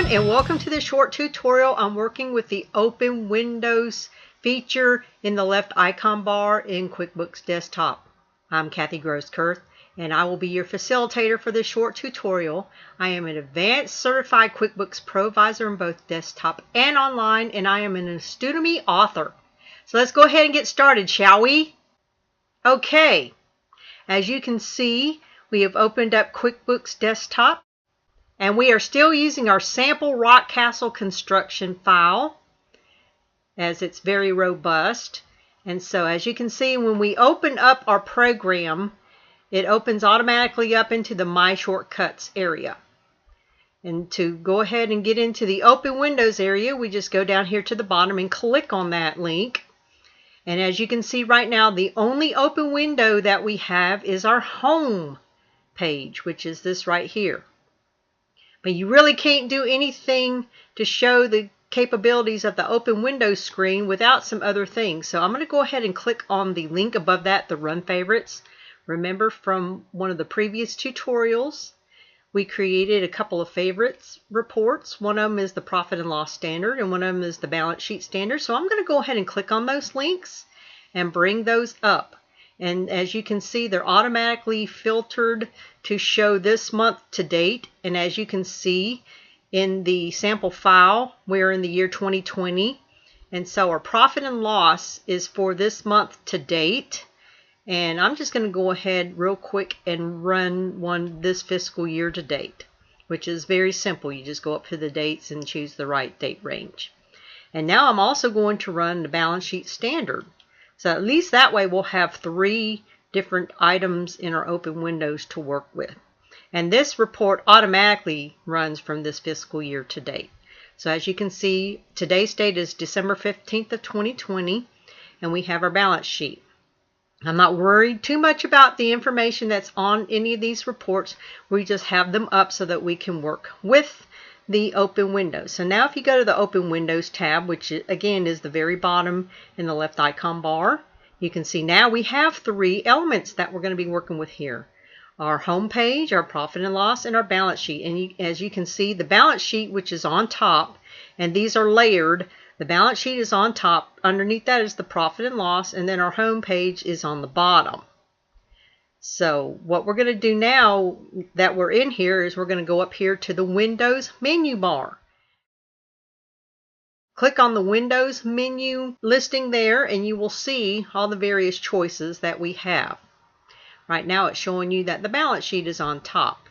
everyone, and welcome to this short tutorial on working with the Open Windows feature in the left icon bar in QuickBooks Desktop. I'm Kathy Grosskirth, and I will be your facilitator for this short tutorial. I am an advanced certified QuickBooks ProAdvisor in both desktop and online, and I am an Studemy author. So let's go ahead and get started, shall we? Okay, as you can see, we have opened up QuickBooks Desktop. And we are still using our sample rock castle construction file as it's very robust. And so as you can see, when we open up our program, it opens automatically up into the My Shortcuts area. And to go ahead and get into the Open Windows area, we just go down here to the bottom and click on that link. And as you can see right now, the only open window that we have is our home page, which is this right here. But you really can't do anything to show the capabilities of the Open Windows screen without some other things. So I'm going to go ahead and click on the link above that, the Run Favorites. Remember from one of the previous tutorials, we created a couple of favorites reports. One of them is the Profit and Loss Standard, and one of them is the Balance Sheet Standard. So I'm going to go ahead and click on those links and bring those up. And as you can see, they're automatically filtered to show this month to date. And as you can see in the sample file, we're in the year 2020. And so our profit and loss is for this month to date. And I'm just going to go ahead real quick and run one this fiscal year to date, which is very simple. You just go up to the dates and choose the right date range. And now I'm also going to run the balance sheet standard. So at least that way we'll have 3 different items in our open windows to work with. And this report automatically runs from this fiscal year to date. So as you can see, today's date is December 15th of 2020, and we have our balance sheet. I'm not worried too much about the information that's on any of these reports. We just have them up so that we can work with the open windows. So now if you go to the Open Windows tab, which again is the very bottom in the left icon bar, you can see now we have 3 elements that we're going to be working with here. Our home page, our profit and loss, and our balance sheet. And as you can see, the balance sheet, which is on top, and these are layered, the balance sheet is on top. Underneath that is the profit and loss, and then our home page is on the bottom. So what we're going to do now that we're in here is we're going to go up here to the Windows menu bar. Click on the Windows menu listing there, and you will see all the various choices that we have. Right now it's showing you that the balance sheet is on top.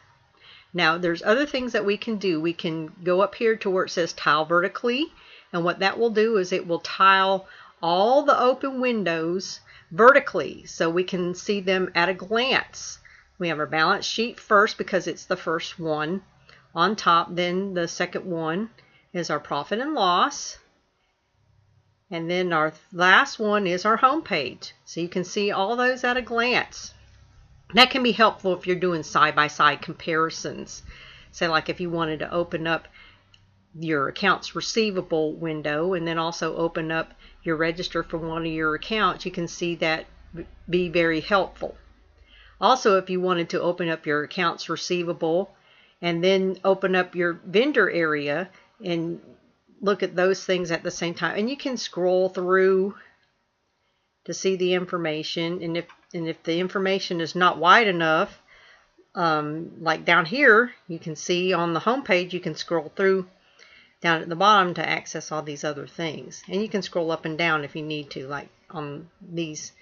Now there's other things that we can do. We can go up here to where it says Tile Vertically, and what that will do is it will tile all the open windows vertically so we can see them at a glance. We have our balance sheet first because it's the first one on top. Then the second one is our profit and loss. And then our last one is our home page. So you can see all those at a glance. That can be helpful if you're doing side-by-side comparisons. Say like if you wanted to open up your accounts receivable window and then also open up your register for one of your accounts, you can see that be very helpful. Also, if you wanted to open up your accounts receivable and then open up your vendor area and look at those things at the same time, and you can scroll through to see the information, and if the information is not wide enough, like down here, you can see on the home page, you can scroll through down at the bottom to access all these other things. And you can scroll up and down if you need to, like on these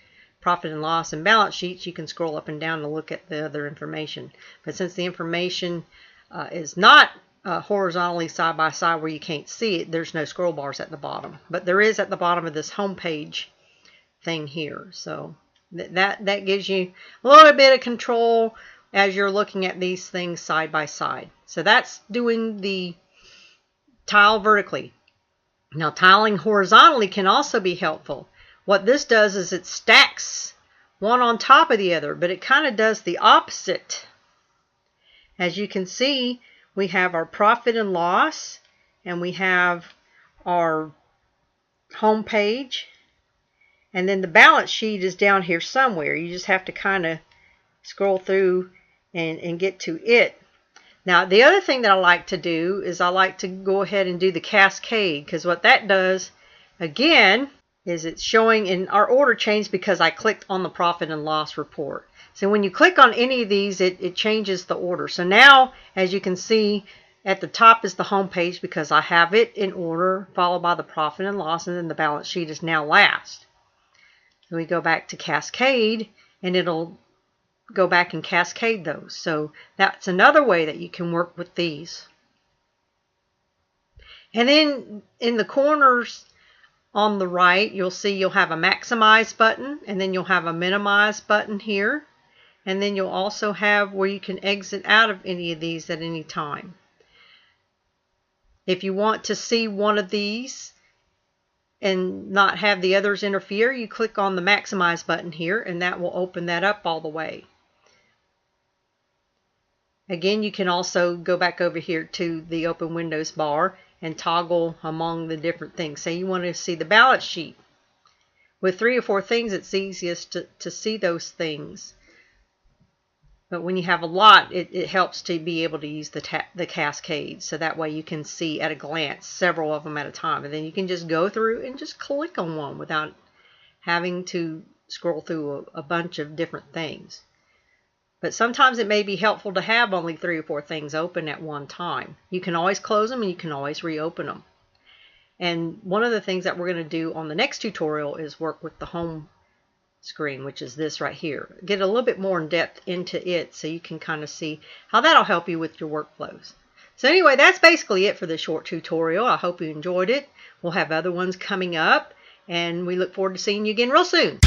profit and loss and balance sheets, you can scroll up and down to look at the other information. But since the information is not horizontally side by side where you can't see it, there's no scroll bars at the bottom. But there is at the bottom of this home page thing here. So that gives you a little bit of control as you're looking at these things side by side. So that's doing the tile vertically. Now tiling horizontally can also be helpful. What this does is it stacks one on top of the other, but it kind of does the opposite. As you can see, we have our profit and loss, and we have our home page, and then the balance sheet is down here somewhere. You just have to kind of scroll through and get to it. Now, the other thing that I like to do is I like to go ahead and do the Cascade, because what that does, again, is it's showing in our order change because I clicked on the profit and loss report. So when you click on any of these, it changes the order. So now, as you can see, at the top is the home page because I have it in order, followed by the profit and loss, and then the balance sheet is now last. So we go back to Cascade, and it'll go back and cascade those. So that's another way that you can work with these. And then in the corners on the right, you'll see you'll have a maximize button, and then you'll have a minimize button here. And then you'll also have where you can exit out of any of these at any time. If you want to see one of these and not have the others interfere, you click on the maximize button here, and that will open that up all the way. Again, you can also go back over here to the open windows bar and toggle among the different things. Say you want to see the balance sheet. With 3 or 4 things, it's easiest to see those things. But when you have a lot, it helps to be able to use the Cascade. So that way you can see at a glance several of them at a time. And then you can just go through and just click on one without having to scroll through a bunch of different things. But sometimes it may be helpful to have only 3 or 4 things open at one time. You can always close them and you can always reopen them. And one of the things that we're going to do on the next tutorial is work with the home screen, which is this right here. Get a little bit more in depth into it so you can kind of see how that'll help you with your workflows. So anyway, that's basically it for this short tutorial. I hope you enjoyed it. We'll have other ones coming up, and we look forward to seeing you again real soon.